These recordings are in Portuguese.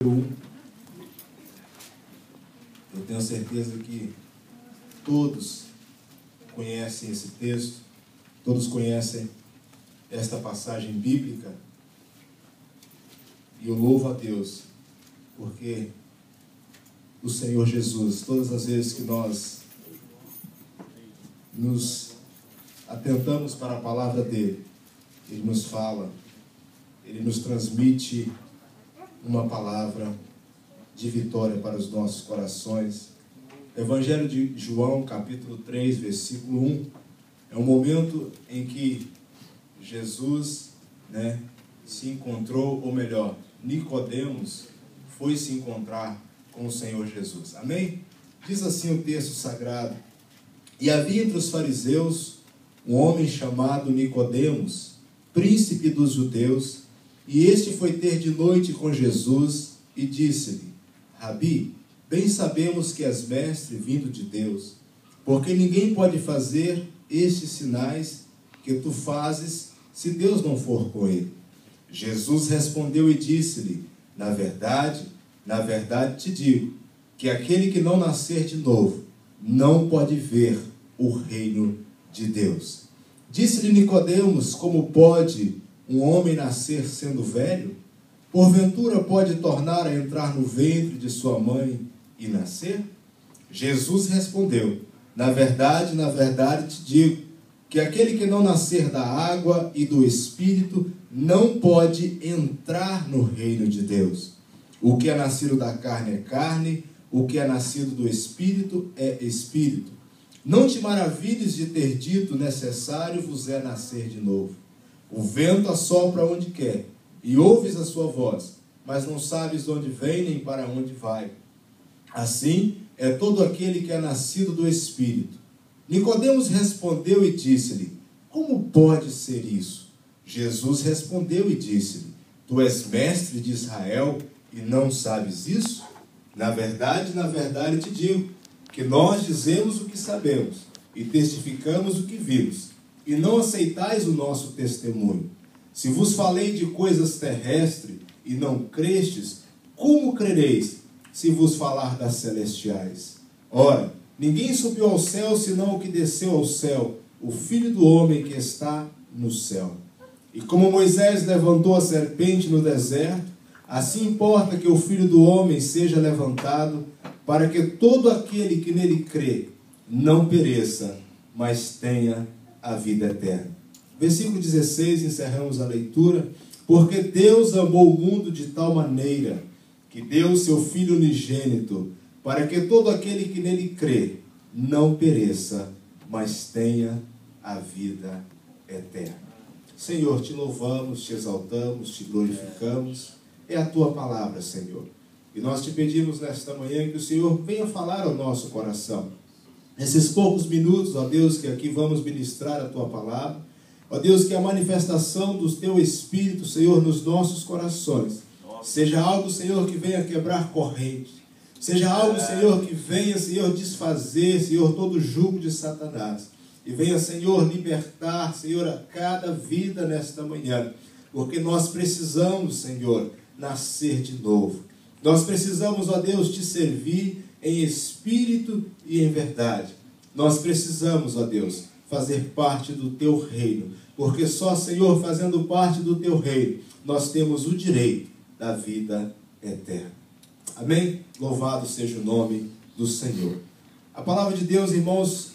Eu tenho certeza que todos conhecem esse texto, todos conhecem esta passagem bíblica, e eu louvo a Deus, porque o Senhor Jesus, todas as vezes que nós nos atentamos para a palavra dele, ele nos fala, ele nos transmite uma palavra de vitória para os nossos corações. Evangelho de João, capítulo 3, versículo 1, é um momento em que Jesus, se encontrou, ou melhor, Nicodemos foi se encontrar com o Senhor Jesus. Amém? Diz assim o texto sagrado: E havia entre os fariseus um homem chamado Nicodemos, príncipe dos judeus, e este foi ter de noite com Jesus e disse-lhe: Rabi, bem sabemos que és mestre vindo de Deus, porque ninguém pode fazer estes sinais que tu fazes se Deus não for com ele. Jesus respondeu e disse-lhe: na verdade te digo, que aquele que não nascer de novo não pode ver o reino de Deus. Disse-lhe Nicodemos: como pode um homem nascer sendo velho? Porventura pode tornar a entrar no ventre de sua mãe e nascer? Jesus respondeu: na verdade te digo, que aquele que não nascer da água e do Espírito não pode entrar no reino de Deus. O que é nascido da carne é carne, o que é nascido do Espírito é Espírito. Não te maravilhes de ter dito: necessário vos é nascer de novo. O vento assopra onde quer, e ouves a sua voz, mas não sabes de onde vem nem para onde vai. Assim é todo aquele que é nascido do Espírito. Nicodemos respondeu e disse-lhe: como pode ser isso? Jesus respondeu e disse-lhe: tu és mestre de Israel e não sabes isso? Na verdade te digo, que nós dizemos o que sabemos e testificamos o que vimos, e não aceitais o nosso testemunho. Se vos falei de coisas terrestres e não crestes, como crereis se vos falar das celestiais? Ora, ninguém subiu ao céu senão o que desceu ao céu, o Filho do homem que está no céu. E como Moisés levantou a serpente no deserto, assim importa que o Filho do homem seja levantado, para que todo aquele que nele crê não pereça, mas tenha a vida eterna. Versículo 16, encerramos a leitura. Porque Deus amou o mundo de tal maneira que deu o seu Filho unigênito, para que todo aquele que nele crê não pereça, mas tenha a vida eterna. Senhor, te louvamos, te exaltamos, te glorificamos. É a tua palavra, Senhor. E nós te pedimos nesta manhã que o Senhor venha falar ao nosso coração. Nesses poucos minutos, ó Deus, que aqui vamos ministrar a tua palavra, ó Deus, que a manifestação do teu Espírito, Senhor, nos nossos corações, seja algo, Senhor, que venha quebrar corrente, seja algo, Senhor, que venha, Senhor, desfazer, Senhor, todo o jugo de Satanás, e venha, Senhor, libertar, Senhor, a cada vida nesta manhã, porque nós precisamos, Senhor, nascer de novo. Nós precisamos, ó Deus, te servir em espírito e em verdade. Nós precisamos, ó Deus, fazer parte do teu reino, porque só, Senhor, fazendo parte do teu reino, nós temos o direito da vida eterna. Amém? Louvado seja o nome do Senhor. A palavra de Deus, irmãos,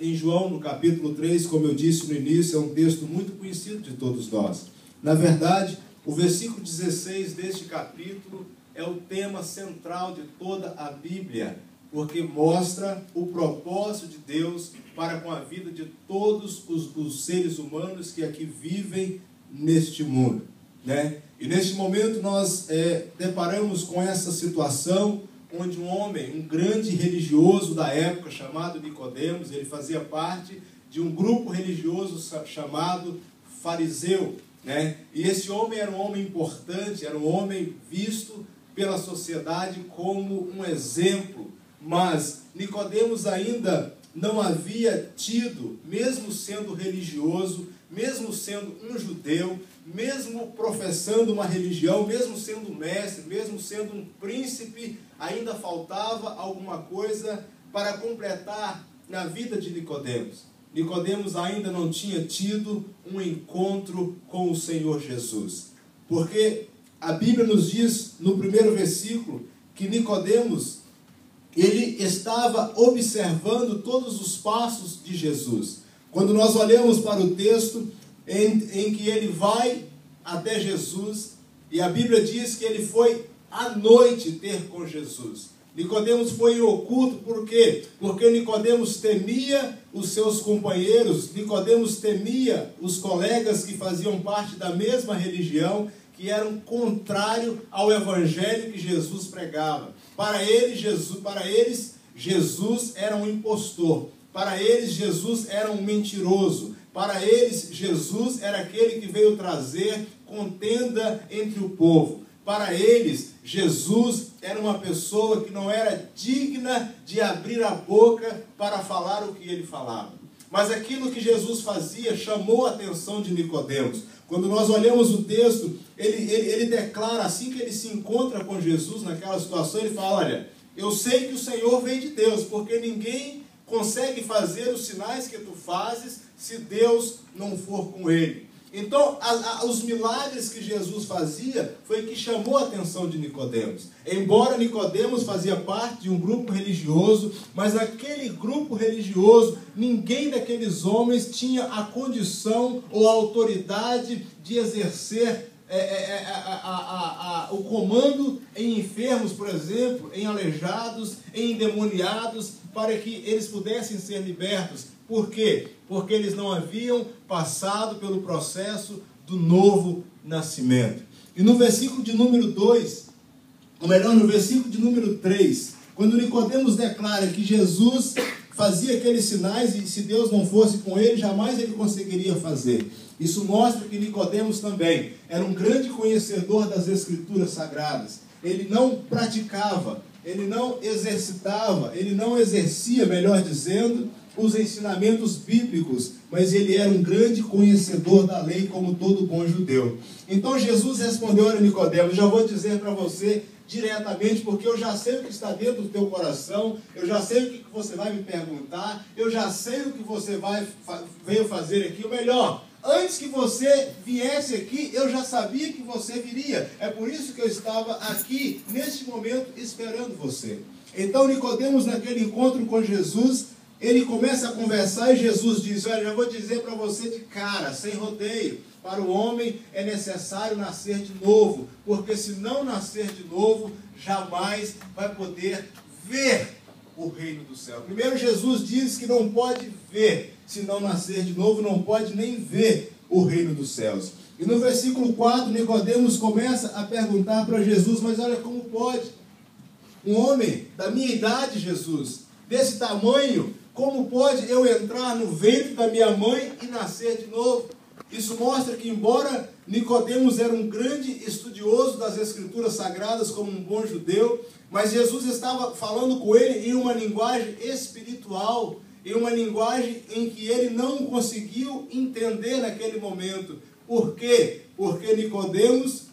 em João, no capítulo 3, como eu disse no início, é um texto muito conhecido de todos nós. Na verdade, o versículo 16 deste capítulo é o tema central de toda a Bíblia, porque mostra o propósito de Deus para com a vida de todos os seres humanos que aqui vivem neste mundo, E neste momento nós deparamos com essa situação onde um homem, um grande religioso da época chamado Nicodemos, ele fazia parte de um grupo religioso chamado fariseu, E esse homem era um homem importante, era um homem visto pela sociedade como um exemplo, mas Nicodemos ainda não havia tido, mesmo sendo religioso, mesmo sendo um judeu, mesmo professando uma religião, mesmo sendo mestre, mesmo sendo um príncipe, ainda faltava alguma coisa para completar na vida de Nicodemos. Nicodemos ainda não tinha tido um encontro com o Senhor Jesus. Porque a Bíblia nos diz, no primeiro versículo, que Nicodemos, ele estava observando todos os passos de Jesus. Quando nós olhamos para o texto em que ele vai até Jesus, e a Bíblia diz que ele foi à noite ter com Jesus. Nicodemos foi em oculto, por quê? Porque Nicodemos temia os seus companheiros, Nicodemos temia os colegas que faziam parte da mesma religião, que eram contrário ao evangelho que Jesus pregava. Para eles, Jesus era um impostor. Para eles, Jesus era um mentiroso. Para eles, Jesus era aquele que veio trazer contenda entre o povo. Para eles, Jesus era uma pessoa que não era digna de abrir a boca para falar o que ele falava. Mas aquilo que Jesus fazia chamou a atenção de Nicodemos. Quando nós olhamos o texto, ele declara, assim que ele se encontra com Jesus naquela situação, ele fala: olha, eu sei que o Senhor vem de Deus, porque ninguém consegue fazer os sinais que tu fazes se Deus não for com ele. Então, os milagres que Jesus fazia foi que chamou a atenção de Nicodemos. Embora Nicodemos fazia parte de um grupo religioso, mas aquele grupo religioso, ninguém daqueles homens tinha a condição ou a autoridade de exercer o comando em enfermos, por exemplo, em aleijados, em endemoniados, para que eles pudessem ser libertos. Por quê? Porque eles não haviam passado pelo processo do novo nascimento. E no versículo de número 2, ou melhor, no versículo de número 3, quando Nicodemos declara que Jesus fazia aqueles sinais e se Deus não fosse com ele, jamais ele conseguiria fazer. Isso mostra que Nicodemos também era um grande conhecedor das Escrituras Sagradas. Ele não praticava, ele não exercitava, ele não exercia, melhor dizendo, os ensinamentos bíblicos, mas ele era um grande conhecedor da lei, como todo bom judeu. Então Jesus respondeu a Nicodemos: já vou dizer para você diretamente, porque eu já sei o que está dentro do teu coração, eu já sei o que você vai me perguntar, eu já sei o que você veio fazer aqui. O melhor, antes que você viesse aqui, eu já sabia que você viria. É por isso que eu estava aqui, neste momento, esperando você. Então Nicodemos, naquele encontro com Jesus, ele começa a conversar e Jesus diz: olha, já vou dizer para você de cara, sem rodeio, para o homem é necessário nascer de novo, porque se não nascer de novo, jamais vai poder ver o reino do céu. Primeiro Jesus diz que não pode ver, se não nascer de novo, não pode nem ver o reino dos céus. E no versículo 4, Nicodemos começa a perguntar para Jesus: mas olha, como pode? Um homem da minha idade, Jesus, desse tamanho, como pode eu entrar no ventre da minha mãe e nascer de novo? Isso mostra que, embora Nicodemos era um grande estudioso das Escrituras Sagradas, como um bom judeu, mas Jesus estava falando com ele em uma linguagem espiritual, em uma linguagem em que ele não conseguiu entender naquele momento. Por quê? Porque Nicodemos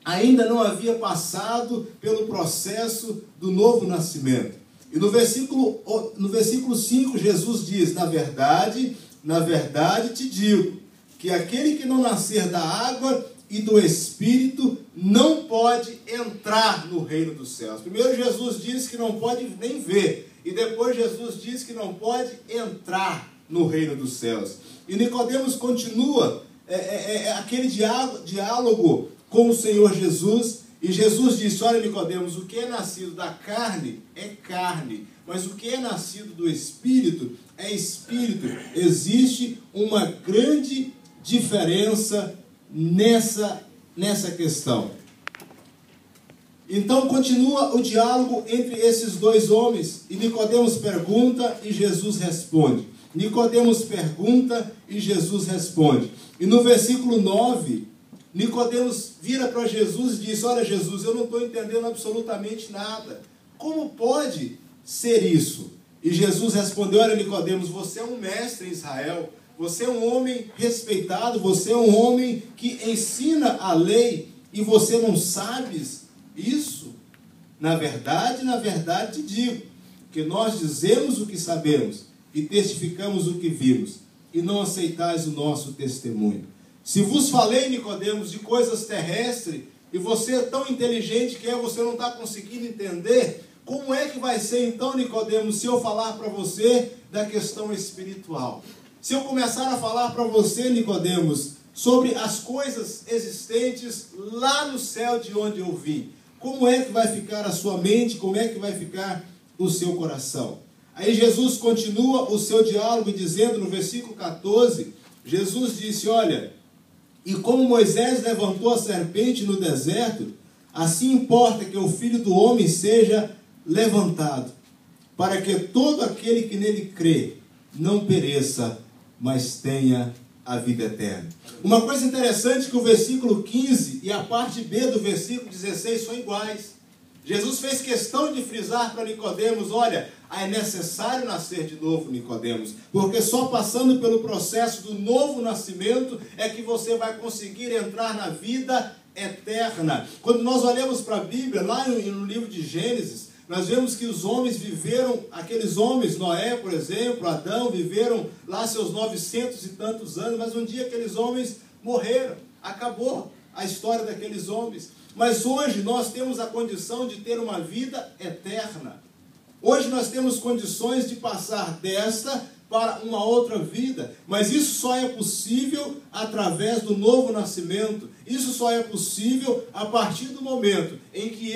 ainda não havia passado pelo processo do novo nascimento. E no versículo 5, Jesus diz: na verdade te digo, que aquele que não nascer da água e do Espírito não pode entrar no reino dos céus. Primeiro Jesus diz que não pode nem ver, e depois Jesus diz que não pode entrar no reino dos céus. E Nicodemos continua aquele diálogo com o Senhor Jesus. E Jesus disse: olha, Nicodemos, o que é nascido da carne é carne, mas o que é nascido do Espírito é Espírito. Existe uma grande diferença nessa questão. Então continua o diálogo entre esses dois homens, e Nicodemos pergunta e Jesus responde. Nicodemos pergunta e Jesus responde. E no versículo 9, Nicodemos vira para Jesus e diz: olha, Jesus, eu não estou entendendo absolutamente nada. Como pode ser isso? E Jesus respondeu: olha, Nicodemos, você é um mestre em Israel, Você é um homem respeitado, você é um homem que ensina a lei e você não sabes isso? Na verdade te digo, que nós dizemos o que sabemos e testificamos o que vimos, e não aceitais o nosso testemunho. Se vos falei, Nicodemos, de coisas terrestres, e você é tão inteligente que você não está conseguindo entender, como é que vai ser então, Nicodemos, se eu falar para você da questão espiritual? Se eu começar a falar para você, Nicodemos, sobre as coisas existentes lá no céu de onde eu vim, como é que vai ficar a sua mente, como é que vai ficar o seu coração? Aí Jesus continua o seu diálogo dizendo no versículo 14, Jesus disse, olha, e como Moisés levantou a serpente no deserto, assim importa que o Filho do Homem seja levantado, para que todo aquele que nele crê não pereça, mas tenha a vida eterna. Uma coisa interessante é que o versículo 15 e a parte B do versículo 16 são iguais. Jesus fez questão de frisar para Nicodemos, olha, é necessário nascer de novo, Nicodemos, porque só passando pelo processo do novo nascimento é que você vai conseguir entrar na vida eterna. Quando nós olhamos para a Bíblia, lá no livro de Gênesis, nós vemos que os homens viveram, aqueles homens, Noé, por exemplo, Adão, viveram lá seus 900 e tantos anos, mas um dia aqueles homens morreram, acabou a história daqueles homens. Mas hoje nós temos a condição de ter uma vida eterna. Hoje nós temos condições de passar desta para uma outra vida, mas isso só é possível através do novo nascimento. Isso só é possível a partir do momento em que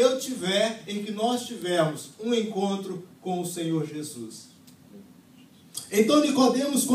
em que nós tivermos um encontro com o Senhor Jesus. Então Nicodemos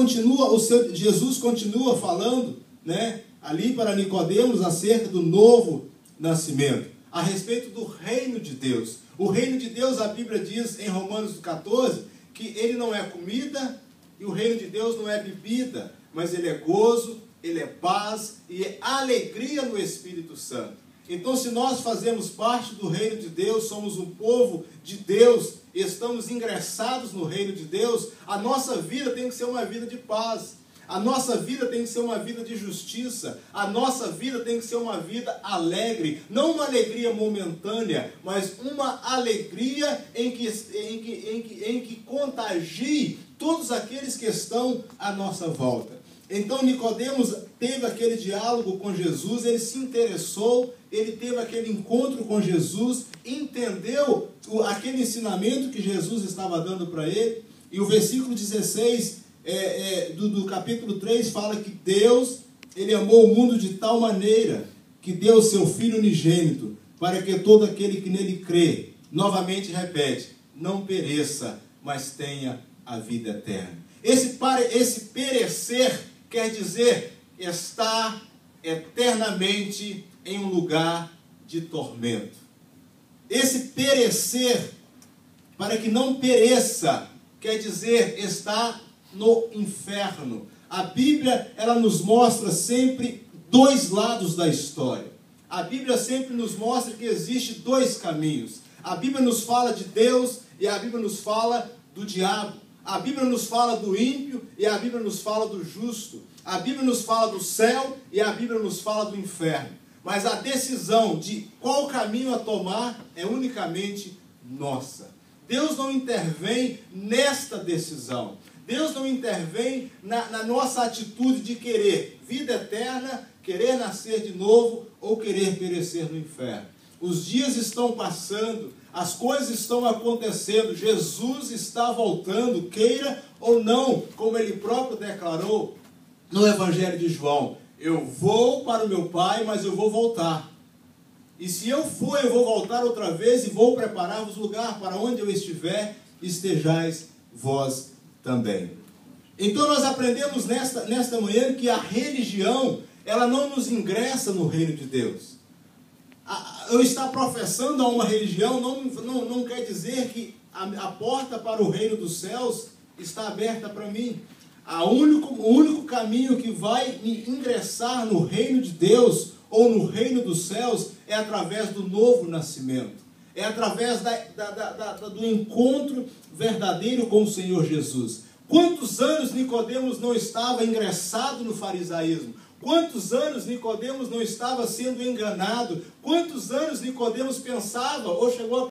Jesus continua falando, né, ali para Nicodemos acerca do novo nascimento, a respeito do reino de Deus. O reino de Deus, a Bíblia diz em Romanos 14, que ele não é comida, e o reino de Deus não é bebida, mas ele é gozo, ele é paz e é alegria no Espírito Santo. Então, se nós fazemos parte do reino de Deus, somos um povo de Deus, estamos ingressados no reino de Deus, a nossa vida tem que ser uma vida de paz. A nossa vida tem que ser uma vida de justiça. A nossa vida tem que ser uma vida alegre. Não uma alegria momentânea, mas uma alegria em que contagie todos aqueles que estão à nossa volta. Então Nicodemos teve aquele diálogo com Jesus, ele se interessou, ele teve aquele encontro com Jesus, entendeu aquele ensinamento que Jesus estava dando para ele. E o versículo 16 do capítulo 3 fala que Deus, ele amou o mundo de tal maneira que deu o seu Filho unigênito, para que todo aquele que nele crê, novamente repete, não pereça, mas tenha a vida eterna. Esse perecer quer dizer estar eternamente em um lugar de tormento. Esse perecer, para que não pereça, quer dizer estar no inferno. A Bíblia, ela nos mostra sempre dois lados da história. A Bíblia sempre nos mostra que existe dois caminhos. A Bíblia nos fala de Deus e a Bíblia nos fala do diabo. A Bíblia nos fala do ímpio e a Bíblia nos fala do justo. A Bíblia nos fala do céu e a Bíblia nos fala do inferno. Mas a decisão de qual caminho a tomar é unicamente nossa. Deus não intervém nesta decisão. Deus não intervém na nossa atitude de querer vida eterna, querer nascer de novo ou querer perecer no inferno. Os dias estão passando, as coisas estão acontecendo, Jesus está voltando, queira ou não, como ele próprio declarou no Evangelho de João. Eu vou para o meu Pai, mas eu vou voltar. E se eu for, eu vou voltar outra vez e vou preparar-vos lugar para onde eu estiver, estejais vós também. Então nós aprendemos nesta manhã que a religião, ela não nos ingressa no reino de Deus. Eu estar professando a uma religião não quer dizer que a porta para o reino dos céus está aberta para mim. O único caminho que vai me ingressar no reino de Deus ou no reino dos céus é através do novo nascimento. É através do encontro verdadeiro com o Senhor Jesus. Quantos anos Nicodemos não estava ingressado no farisaísmo? Quantos anos Nicodemos não estava sendo enganado? Quantos anos Nicodemos pensava ou chegou a